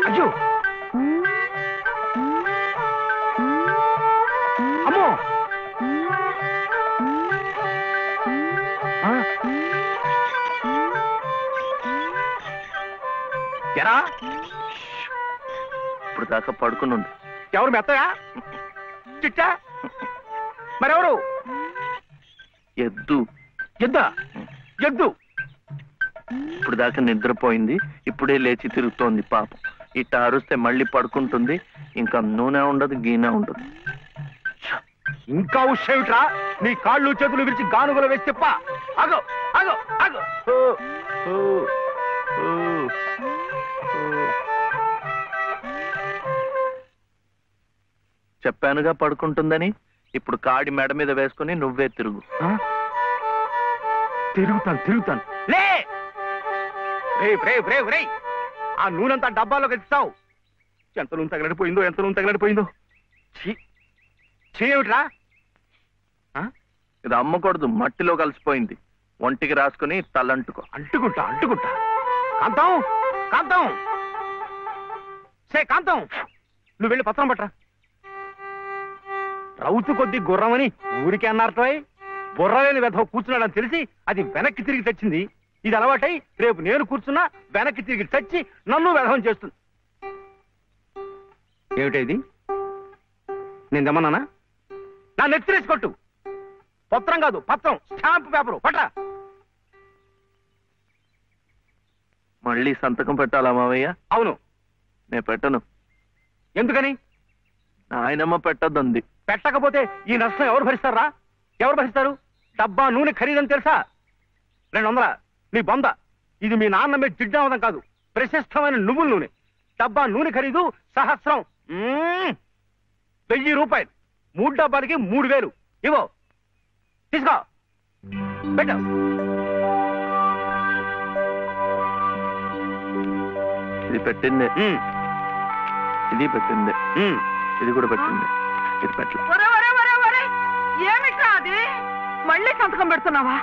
అయ్యో అమ్మో ఎరా ఇప్పుడు దాకా పడుకునుంది. ఎవరు మెత్తయా చిట్టా మరెవరు? ఎద్దు. ఎద్దా? ఎద్దు ఇప్పుడు దాకా నిద్రపోయింది, ఇప్పుడే లేచి తిరుగుతోంది పాపం. ఇట్ట అరుస్తే మళ్ళీ పడుకుంటుంది, ఇంకా నూనె ఉండదు గీనె ఉండదు. ఇంకా ఉషేమిట్రా? నీ కాళ్ళు చేతులు విరిచి గానుగలు వేసి చెప్ప. ఆగో ఆగో ఆగో. చెప్పానుగా పడుకుంటుందని. ఇప్పుడు కాడి మెడ మీద వేసుకుని నువ్వే తిరుగు. తిరుగుతాను తిరుగుతాను. లే రే ఆ నూనెంతా డబ్బాలోకి ఎత్తావు. ఎంత నూనె తగలడిపోయిందో, ఎంత నూనె తగలడిపోయిందో. చేయమిట్రా? ఇది అమ్మకూడదు, మట్టిలో కలిసిపోయింది. ఒంటికి రాసుకుని తలంటుకో. అంటుకుంటా అంటుకుంటా. కాంతం కాంతం కాంతం, నువ్వు వెళ్ళి పత్రం పట్టరా. రౌతు కొద్ది గుర్రమని ఊరికే అన్నారటోయ్. బుర్రలేని వెధవ కూర్చున్నాడని తెలిసి అది వెనక్కి తిరిగి తెచ్చింది. ఇది అలవాటై రేపు నేను కూర్చున్నా వెనక్కి తిరిగి తెచ్చి నన్ను వెధవం చేస్తుంది. ఏమిటా ఇది? నేను తెమ్మన్నానా? నా నెత్తిరేసి కొట్టు. పత్రం కాదు, పత్రం, స్టాంప్ పేపరు పట్ట. మళ్ళీ సంతకం పెట్టాలా మావయ్య? అవును. నేను పెట్టను. ఎందుకని? ఆయనమ్మ పెట్టద్దంది. పెట్టకపోతే ఈ నష్టం ఎవరు భరిస్తారా? ఎవరు భరిస్తారు? డబ్బా నూనె ఖరీదని తెలుసా? 200. నీ బొంద. ఇది మీ నాన్న మీద జిడ్డావదం కాదు, ప్రశస్తమైన నువ్వుల నూనె. డబ్బా నూనె ఖరీదు 1000. 1000 రూపాయలు. 3 డబ్బాలకి 3000. ఇవో తీసుకో, పెట్టు. ఇది పెట్టిందే, ఇది పెట్టిందే, ఇది కూడా పెట్టింది, ఇది పెట్టలే. ఏమిటా అది? మళ్ళీ సంతకం పెడుతున్నావా?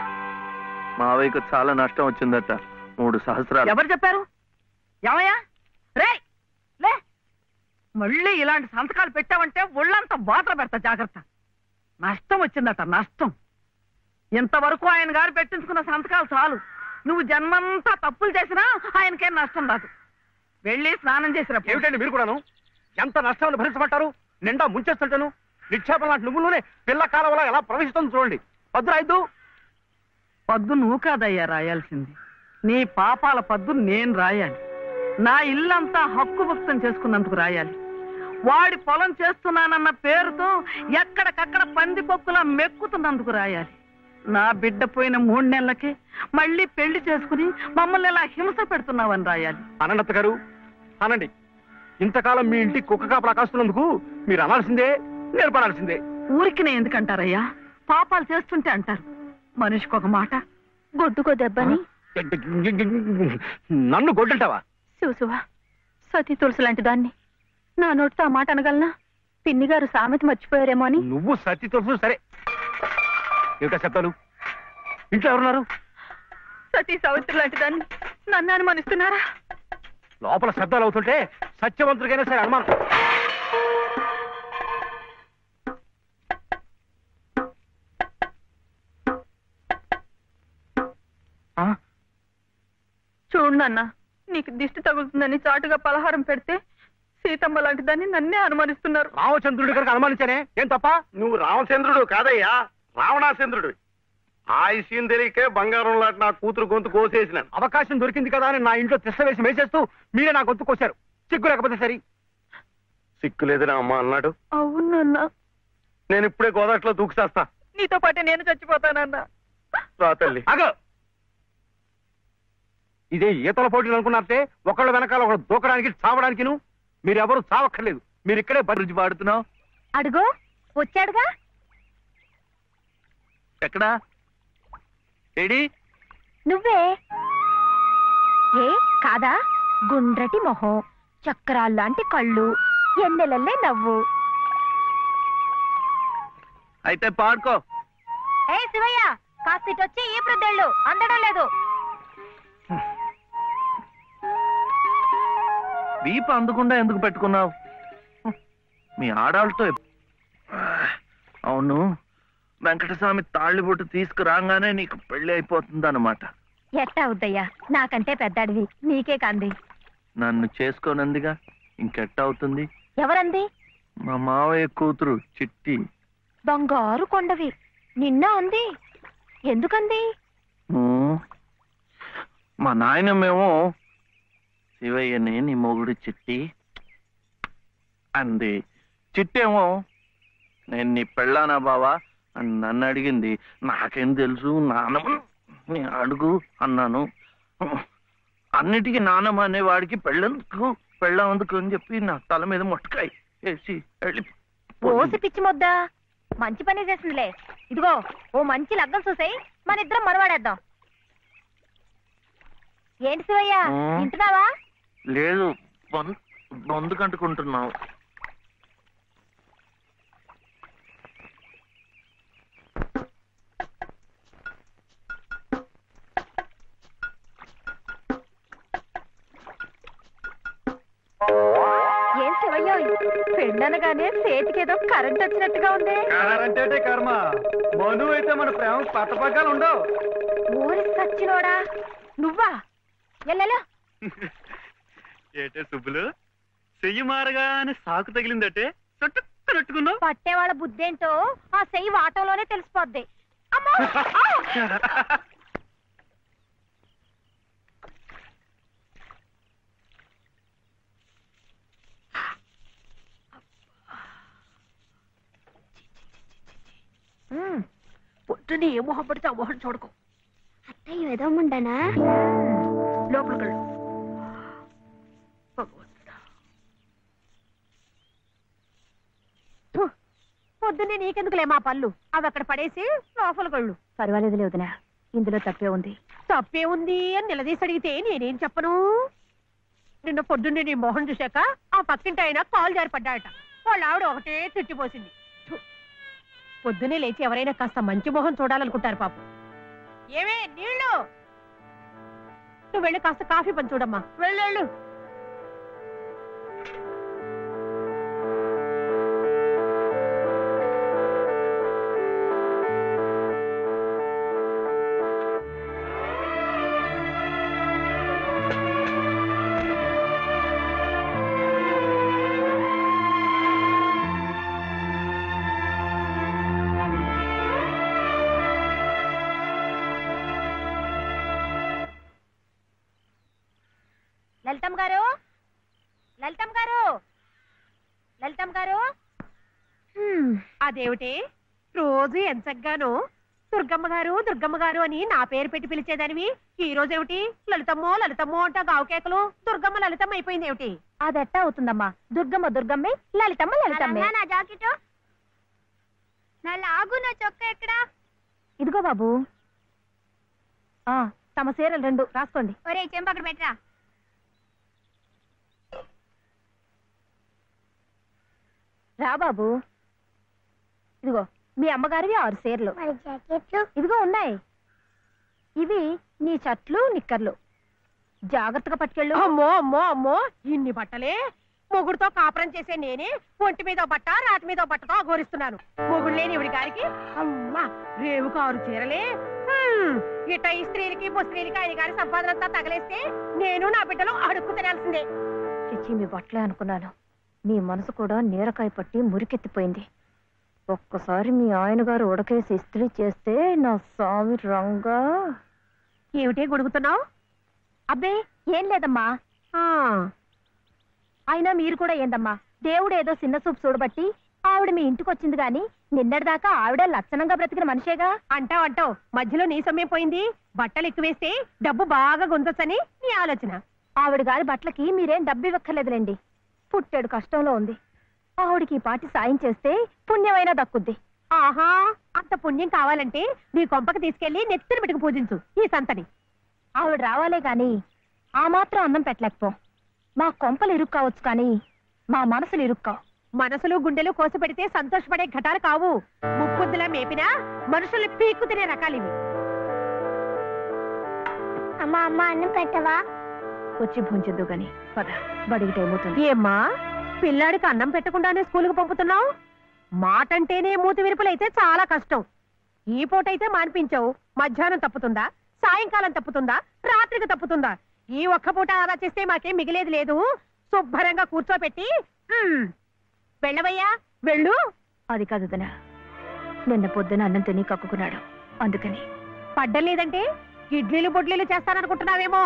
మావయ్యకు చాలా నష్టం వచ్చిందట, 3 సహస్రాలు. ఎవరు చెప్పారు? ఏమయ్యా రే లే, మళ్ళీ ఇలాంటి సంతకాలు పెట్టావంటే ఒళ్ళంతా బాధలు పెడతా, జాగ్రత్త. నష్టం వచ్చిందట, నష్టం. ఇంతవరకు ఆయన గారు పెట్టించుకున్న సంతకాలు చాలు. నువ్వు జన్మంతా తప్పులు చేసినా ఆయనకేం నష్టం రాదు. వెళ్ళి స్నానం చేసినప్పుడు. ఏమిటండి మీరు కూడాను? ఎంత నష్టాన్ని భరించమంటారు? నిండా ముంచేస్తుంటాను. నిక్షేపం లాంటి నువ్వులోనే పిల్ల కాలంలో ఎలా ప్రవేశిస్తుంది చూడండి. పద్దు రాయద్దు. పద్దు నువ్వు కాదయ్యా రాయాల్సింది, నీ పాపాల పద్దు నేను రాయాలి. నా ఇల్లంతా హక్కు భక్తం చేసుకున్నందుకు రాయాలి. వాడి పొలం చేస్తున్నానన్న పేరుతో ఎక్కడికక్కడ పందికొక్కులా మెక్కుతున్నందుకు రాయాలి. నా బిడ్డ పోయిన 3 నెలలకే మళ్ళీ పెళ్లి చేసుకుని మమ్మల్ని ఎలా హింస పెడుతున్నావని రాయాలి. అనంత గారు అనండి. ఇంతకాలం మీ ఇంటి కుక్క కాపలా కాస్తున్నందుకు మీరు అనాల్సిందే, నేర్పడాల్సిందే. ఊరికి నేను ఎందుకంటారయ్యా? పాపాలు చేస్తుంటే అంటారు. మనిషికి ఒక మాట. గొడ్డుకో దెబ్బని నన్ను గొడ్డంటావా? శివశివా, సతీ తులసి లాంటి దాన్ని నా నోటితో ఆ మాట అనగలనా? పిన్ని గారు సామెత మర్చిపోయారేమో అని. నువ్వు సతీ తులసి సరే. ఏమిటా శబ్దాలు? ఇంట్లో ఎవరున్నారు? సతీ సావిత్రి లాంటి దాన్ని నన్ను అనుమానిస్తున్నారా? లోపల శబ్దాలు అవుతుంటే సత్యవంతుడికైనా సరే అనుమానం. చూడు నాన్న, నీకు దిష్టి తగులుతుందని చాటుగా పలహారం పెడితే సీతమ్మ లాంటి దాన్ని నన్నే అనుమానిస్తున్నారు. రామచంద్రుడి కనుక అనుమానించానే, ఏం తప్ప? నువ్వు రామచంద్రుడు కాదయ్యా, రావణాచంద్రుడు. ఆ విషయం తెలియకే బంగారం లాంటి నా కూతురు గొంతు కోసేసినాను. అవకాశం దొరికింది కదా అని నా ఇంట్లో తిష్ట వేసి మేసేస్తూ మీరే నా గొంతు కోశారు. సిగ్గు లేకపోతే సరి. సిక్కు లేదని అమ్మ అన్నాడు. అవునన్నా, నేను ఇప్పుడే గోదాట్లో దూకుసేస్తా. నీతో పాటే నేను చచ్చిపోతానన్నా. రా తల్లి. అగో, ఇదే ఈతల పోటీలు అనుకున్నారంటే ఒకళ్ళ వెనకాల ఒకళ్ళు దూకడానికి చావడానికి. మీరెవరు చావక్కర్లేదు, మీరు ఇక్కడే బరుజు పాడుతున్నావు. అడుగో వచ్చాడుగా. ఎక్కడా? ఏడి? నువ్వే. ఏ కాదా? గుండ్రటి మొహం, చక్రాల్లాంటి కళ్ళు, ఎన్నెలల్లే నవ్వు. అయితే పాడుకో. ఏ శివయ్య, కాస్త ఇటు వచ్చి ఈ ప్రద్దెళ్ళు అందడం లేదు. వీపు అందకుండా ఎందుకు పెట్టుకున్నావు? మీ ఆడాళ్ళతో అవును, వెంకటస్వామి తాళ్ళిబొట్టు తీసుకురాగానే నీకు పెళ్లి అయిపోతుంది అన్నమాట. ఎట్టా అవుద్దయ్యా, నాకంటే పెద్దాడివి, నీకే కంది. నన్ను చేసుకోనందిగా, ఇంకెట్ట అవుతుంది? ఎవరంది? మా మావయ్య కూతురు చిట్టి. బంగారు కొండవి, నిన్న అంది. ఎందుకంది? మా నాయనమేమో శివయ్యని నీ మొగుడు చిట్టి అంది. చిట్టేమో నేను నీ పెళ్ళానా బావా అని నన్ను అడిగింది. నాకేం తెలుసు, నానమ్మ అడుగు అన్నాను. అన్నిటికీ నానమ్మ అనేవాడికి పెళ్ళందుకు అని చెప్పి నా తల మీద మొట్టకాయ వేసి ఓసి పిచ్చి మొద్దా, మంచి పని చేసిందిలే. ఇదిగో ఓ మంచి లగ్గం చూసాయి, మన ఇద్దరం మనవాడేద్దాం. ఏంటి శివయ్య, వింటున్నావా? లేదు, బొందు కంటుకుంటున్నావు. ఏం శివయ్య, పెళ్ళనగానే చేతికేదో కరెంట్ వచ్చినట్టుగా ఉంది. అంటే కర్మ, మను అయితే మన ప్రేమ పట్టపగ్గాలు ఉండవు. ఊరి సచ్చినోడా నువ్వా? ఎల్లెలా ఏటే సుబ్బులు, చెయ్యి మారగానే సాకు తగిలిందటే చుట్టుకున్నట్టుకున్నావు. పట్టేవాళ్ళ బుద్ధేంటో ఆ చెయ్యి వాటంలోనే తెలిసిపోద్ది. అమ్మా! పొద్దునే ఏ మొహం పడితే ఆ మొహం చూడకు. అత్తయ్య ఏదో ఉండనా లోపలికెళ్ళు. పొద్దున్నే నీకెందుకులే మా పళ్ళు, అవి అక్కడ పడేసి లోపలికెళ్ళు. పర్వాలేదులే వదినా, ఇందులో తప్పే ఉంది. తప్పే ఉంది అని నిలదీసి అడిగితే నేనేం చెప్పను? నిన్న పొద్దున్నే నీ మొహం చూశాక ఆ పక్కింటి ఆయన కాలు జారిపడ్డాయట. వాళ్ళ ఆవిడ ఒకటే తిట్టిపోసింది. పొద్దునే లేచి ఎవరైనా కాస్త మంచి మొహం చూడాలనుకుంటారు పాపం. ఏమే నీళ్ళు, నువ్వు వెళ్ళి కాస్త కాఫీ పని చూడమ్మా, వెళ్ళు. లలితమ్మ గారు, లలితమ్మ గారు, లలితమ్మ గారు. అదేమిటి రోజు ఎంచగ్గాను దుర్గమ్మ గారు అని నా పేరు పెట్టి పిలిచేదానివి, ఈ రోజేమిటి లలితమ్మో అంటా గావుకేకలు దుర్గమ్మ లలితమ్మ అయిపోయింది ఏమిటి? అదెట్టా అవుతుందమ్మా, దుర్గమ్మే లలితమ్మే. నా జాకెట్, నా లాగు, నా చొక్కా ఎక్కడా? ఇదిగో బాబు, తమ చీరలు 2 రాసుకోండి. ఒరే చెంప అక్కడ పెట్టరా. రా బాబు, ఇదిగో మీ అమ్మగారివి 6 చీరలు. జాకెట్లు ఇదిగో ఉన్నాయి. ఇవి నీ చట్లు నిక్కర్లు, జాగ్రత్తగా పట్టుకెళ్ళు. అమ్మో, ఇన్ని బట్టలే? మొగుడుతో కాపురం చేసే నేనే ఒంటి మీద బట్ట రాతి మీద బట్టతో అఘోరిస్తున్నాను. మొగుడు లేని ఇవిడి గారికి అమ్మా రేవుకు 6 చీరలే. ఇట్ట ఈ స్త్రీలకి ముస్త్రీలకి ఆయన గారి సంపాదనంతా తగలేస్తే నేను నా బిడ్డలు అడుక్కు తినాల్సిందే. చిచ్చి, మీ బట్టలే అనుకున్నాను. మీ మనసు కూడా నీరకాయ పట్టి మురికెత్తిపోయింది. ఒక్కసారి మీ ఆయన గారు ఉడకేసి ఇస్త్రీ చేస్తే నా స్వామి రంగా. ఏమిటే గొడుగుతున్నావు? అబ్బే ఏం లేదమ్మా. అయినా మీరు కూడా ఏందమ్మా, దేవుడు ఏదో చిన్న చూపు చూడబట్టి ఆవిడ మీ ఇంటికి వచ్చింది గాని నిన్నటిదాకా ఆవిడ లక్షణంగా బ్రతికిన మనిషేగా. అంటావు, మధ్యలో నీ సమయం పోయింది. బట్టలు ఎక్కువేస్తే డబ్బు బాగా గుంజొచ్చని నీ ఆలోచన. ఆవిడ గారి బట్టలకి మీరేం డబ్బు ఇవ్వక్కర్లేదులేండి. పుట్టాడు కష్టంలో ఉంది. ఆవిడికి పాటి సాయం చేస్తే పుణ్యమైనా దక్కుద్ది. ఆహా, అంత పుణ్యం కావాలంటే నీ కొంపకి తీసుకెళ్లి నెత్తిన పెట్టుకు పూజించు ఈ సంతని. ఆవిడ రావాలే గాని ఆ మాత్రం అన్నం పెట్టలేకపో. మా కొంపలు ఇరుక్కావచ్చు కానీ మా మనసులు ఇరుక్కావు. మనసులు గుండెలు కోసి పెడితే సంతోషపడే ఘటాలు కావు. ముప్పుద్దులా మేపినా మనుషుల్ని పీక్కు తినే రకాలివి. అమ్మా అమ్మ అన్నం పెట్టవా? వచ్చి భోంచెద్దు గాని పద, బడికి టైం అవుతుంది. ఏమ్మా పిల్లాడికి అన్నం పెట్టకుండానే స్కూల్కి పంపుతున్నావు? మాటంటేనే మూతి విరుపులైతే చాలా కష్టం. ఈ పూటైతే మాన్పించావు, మధ్యాహ్నం తప్పుతుందా, సాయంకాలం తప్పుతుందా, రాత్రికి తప్పుతుందా? ఈ ఒక్క పూట ఆదా చేస్తే మాకేం మిగిలేదు లేదు. శుభ్రంగా కూర్చోపెట్టి వెళ్ళవయ్యా వెళ్ళు. అది కాదు వదినా, నిన్న పొద్దున అన్నం తిని కక్కుకున్నాడు, అందుకని. పడ్డం లేదంటే ఇడ్లీలు బొడ్లీలు చేస్తాననుకుంటున్నావేమో.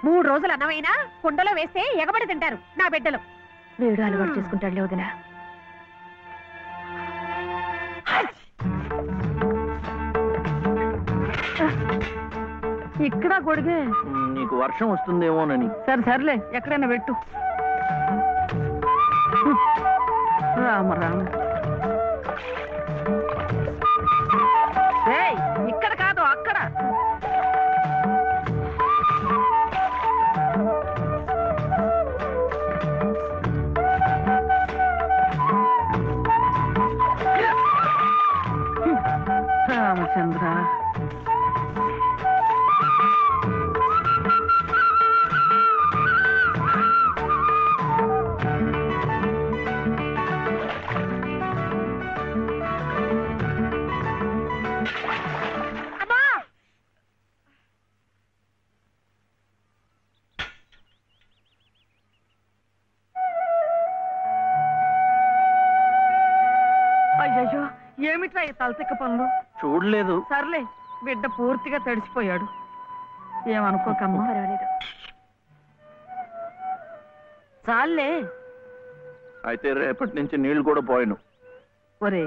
3 రోజులు అన్నమైనా కుండలో వేస్తే ఎగబడి తింటారు నా బిడ్డలు. వేడు అలవాటు చేసుకుంటాడులే వదినా. ఇక్కడ గొడిగే. నీకు వర్షం వస్తుందేమోనని. సరే సర్లే, ఎక్కడైనా పెట్టు. రామ రామ. ఏయ్, ఇక్కడ కాదు అక్కడ. రామచంద్ర, అయ్యయ్యో ఏమిట్రా ఈ తలతిక్క పనులు? చూడలేదు. సర్లే, బిడ్డ పూర్తిగా తడిసిపోయాడు, ఏమనుకోకమ్మా. పర్వాలేదు. చాలే. అయితే రేపటి నుంచి నీళ్లు కూడా పోయాను. ఒరే,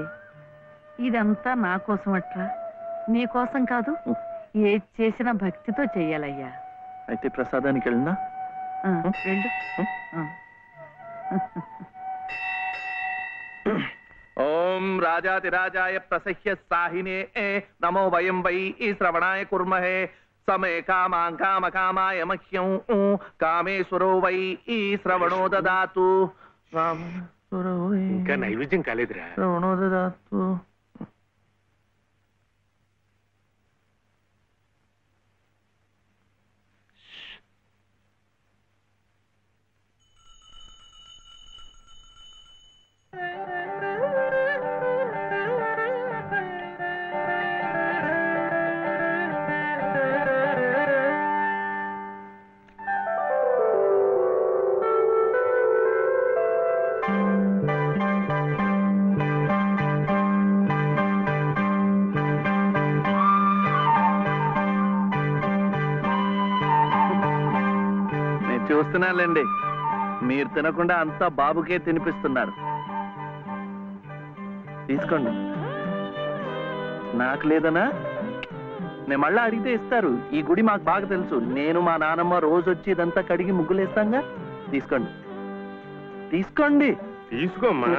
ఇదంతా నా కోసం అట్లా, నీ కోసం కాదు. ఏది చేసినా భక్తితో చెయ్యాలయ్యా. అయితే ప్రసాదానికి వెళ్ళినా? వెళ్ళు. ఓం రాజాతిరాజాయ ప్రసహ్య సాహినే నమో వయం వై శ్రవణాయ కుర్మహే సమే కామాం కామకామాయ మహ్యం కామేశ్వరో వై శ్రవణో దదాతు. ఇంకా నైవేద్యం కాలేదురా. శ్రవణో దదాతు. చూస్తున్నానులేండి, మీరు తినకుండా అంతా బాబుకే తినిపిస్తున్నారు. తీసుకోండి. నాకు లేదనా? నేను మళ్ళా అడిగితే ఇస్తారు. ఈ గుడి మాకు బాగా తెలుసు. నేను మా నానమ్మ రోజు వచ్చి ఇదంతా కడిగి ముగ్గులేస్తాంగా. తీసుకోండి, తీసుకోండి. తీసుకోమ్మా.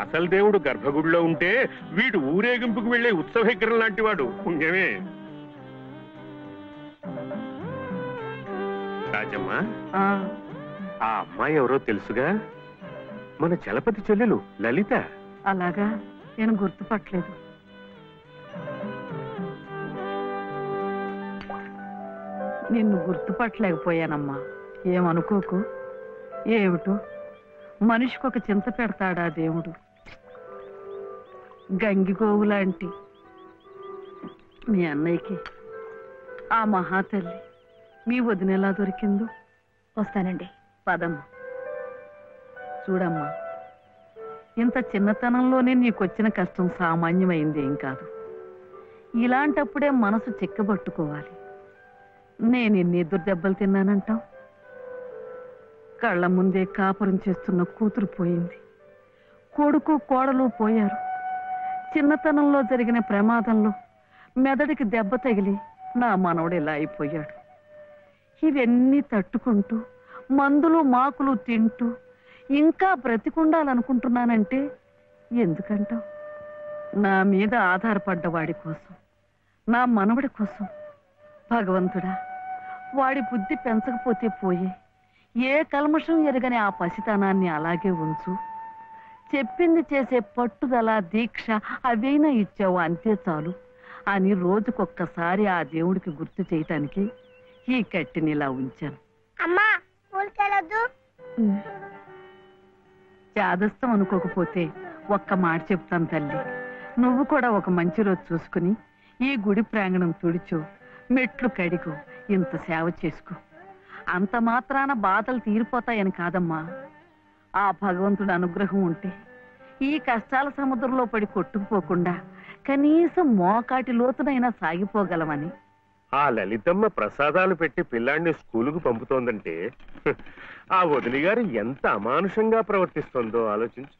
అసలు దేవుడు గర్భగుడిలో ఉంటే వీడు ఊరేగింపుకు వెళ్లే ఉత్సవ విగ్రహం లాంటి వాడు. పుణ్యమే. రాజమ్మా, ఆ అమ్మాయి ఎవరో తెలుసుగా? మన చలపతి చెల్లెలు లలిత. అలాగా, నేను గుర్తుపట్టలేదు. నిన్ను గుర్తుపట్టలేకపోయానమ్మా, ఏమనుకోకు. ఏమిటో మనిషికొక చింత పెడతాడా దేవుడు. గంగిగోవు లాంటి మీ అన్నయ్యకి ఆ మహాతల్లి మీ వదినెలా దొరికిందో. వస్తానండి. పదమ్మా. చూడమ్మా, ఇంత చిన్నతనంలోనే నీకొచ్చిన కష్టం సామాన్యమైంది ఏం కాదు. ఇలాంటప్పుడే మనసు చిక్కబట్టుకోవాలి. నేను ఎన్ని ఎదురు దెబ్బలు తిన్నానంటావు? కళ్ళ ముందే కాపురం చేస్తున్న కూతురు పోయింది, కొడుకు కోడలు పోయారు. చిన్నతనంలో జరిగిన ప్రమాదంలో మెదడికి దెబ్బ తగిలి నా మనవడు ఇలా అయిపోయాడు. ఇవన్నీ తట్టుకుంటూ మందులు మాకులు తింటూ ఇంకా బ్రతికుండాలనుకుంటున్నానంటే ఎందుకంటావు? నా మీద ఆధారపడ్డ వాడి కోసం, నా మనవడి కోసం. భగవంతుడా, వాడి బుద్ధి పెంచకపోతే పోయే. ఏ కల్మషం ఎరగని ఆ పసితనాన్ని అలాగే ఉంచు. చెప్పింది చేసే పట్టుదల దీక్ష అవైనా ఇచ్చావు అంతే చాలు అని రోజుకొక్కసారి ఆ దేవుడికి గుర్తు చేయటానికి ఈ కట్టిని ఇలా ఉంచాను. అమ్మా ఊరికెళ్ళొద్దు. చాదస్తం అనుకోకపోతే ఒక్క మాట చెప్తాను తల్లి, నువ్వు కూడా ఒక మంచి రోజు చూసుకుని ఈ గుడి ప్రాంగణం తుడిచో, మెట్లు కడిగో, ఇంత సేవ చేసుకో. అంత మాత్రాన బాధలు తీరిపోతాయని కాదమ్మా. ఆ భగవంతుడి అనుగ్రహం ఉంటే ఈ కష్టాల సముద్రంలో పడి కొట్టుకుపోకుండా కనీసం మోకాటి లోతునైనా సాగిపోగలమని. ఆ లలితమ్మ ప్రసాదాలు పెట్టి పిల్లాడిని స్కూలుకు పంపుతోందంటే ఆ వదిలి గారు ఎంత అమానుషంగా ప్రవర్తిస్తోందో ఆలోచించు.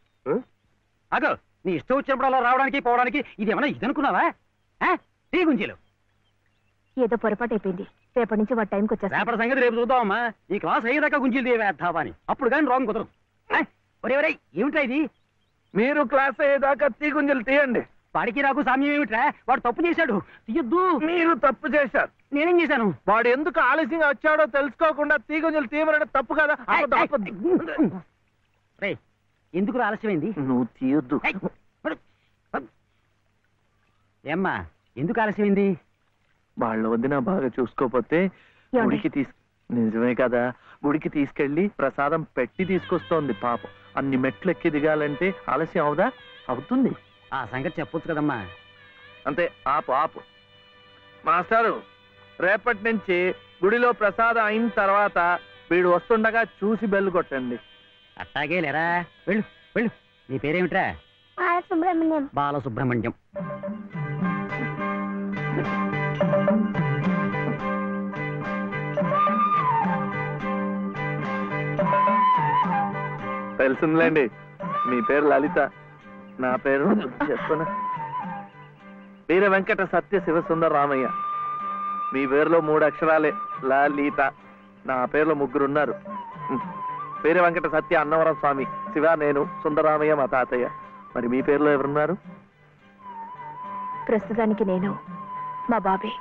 అగో నీ ఇష్టం వచ్చినప్పుడు అలా రావడానికి పోవడానికి ఇది ఏమన్నా ఇదనుకున్నావా? టీ గుంజీలు ఏదో పొరపాటు అయిపోయింది. రేపటి నుంచి వాడి టైంకి వచ్చేస్తా. రేపటి సంగతి రేపు చూద్దామమ్మా. ఈ క్లాస్ అయ్యేదాకా గుంజీలు తీవేద్దావా అని, అప్పుడు కానీ రాంగ్ కుదరదు. ఒరే ఒరే ఏమిట్రా ఇది? మీరు క్లాస్ అయ్యేదాకా తీగుంజలు తీయండి. వాడికి నాకు సామ్యం ఏమిట్రా? వాడు తప్పు చేశాడు, తీయొద్దు. మీరు తప్పు చేశారు. నేనేం చేశాను? వాడు ఎందుకు ఆలస్యంగా వచ్చాడో తెలుసుకోకుండా తీగుంజలు తీయమనడం తప్పు కదా. రే ఎందుకు ఆలస్యమైంది? నువ్వు తీయొద్దు. ఏమ్మా ఎందుకు ఆలస్యమైంది? వాళ్ళ వదిన బాగా చూసుకోపోతే గుడికి నిజమే కదా, గుడికి తీసుకెళ్లి ప్రసాదం పెట్టి తీసుకొస్తోంది పాపం. అన్ని మెట్లు ఎక్కి దిగాలంటే ఆలస్యం అవుదా? అవుతుంది. ఆ సంగతి చెప్పొచ్చు కదమ్మా. అంతే, ఆపు ఆపు. మాస్టారు, రేపటి నుంచి గుడిలో ప్రసాదం అయిన తర్వాత వీడు వస్తుండగా చూసి బెల్లు కొట్టండి. అట్టాగే లేరా, వెళ్ళు వెళ్ళు. నీ పేరేమిట్రా? బాలసుబ్రహ్మణ్యం. బాలసుబ్రహ్మణ్యం. తెలుసుందిలేండి, మీ పేరు లలిత, నా పేరు చెప్పున వీర వెంకట సత్య శివసుందర రామయ్య. మీ పేరులో 3 అక్షరాలే, లలిత. నా పేరులో 3 ఉన్నారు. వీర వెంకట సత్య అన్నవరం స్వామి, శివ నేను, సుందరరామయ్య మా తాతయ్య. మరి మీ పేరులో ఎవరున్నారు? ప్రస్తుతానికి నేను, మా బాబే.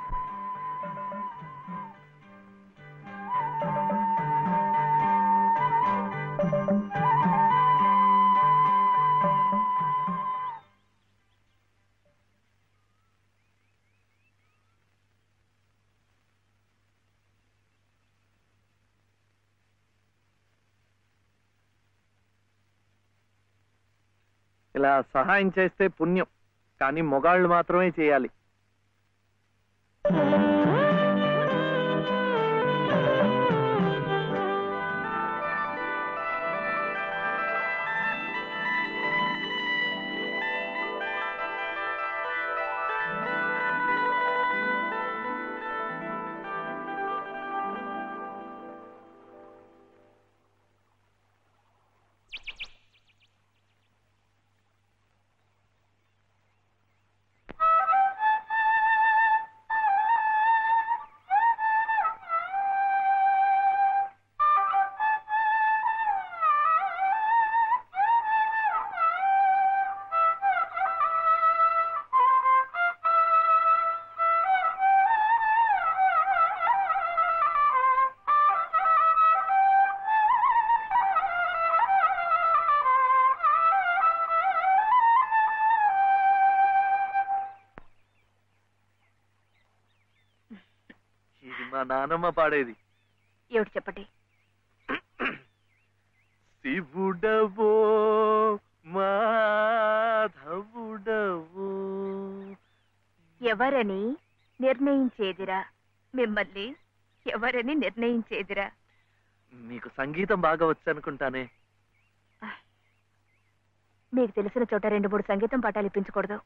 ఇలా సహాయం చేస్తే పుణ్యం, కానీ మొగాళ్ళు మాత్రమే చేయాలి. ఇది మా నానమ్మ పాడేది. ఏమిటి చెప్పండి? శివుడవో మాధవుడవో ఎవరని నిర్ణయించేదిరా, మిమ్మల్ని ఎవరని నిర్ణయించేదిరా. మీకు సంగీతం బాగా వచ్చు అనుకుంటానే. మీకు తెలిసిన చోట 2-3 సంగీతం పాఠాలు ఇప్పించకూడదు.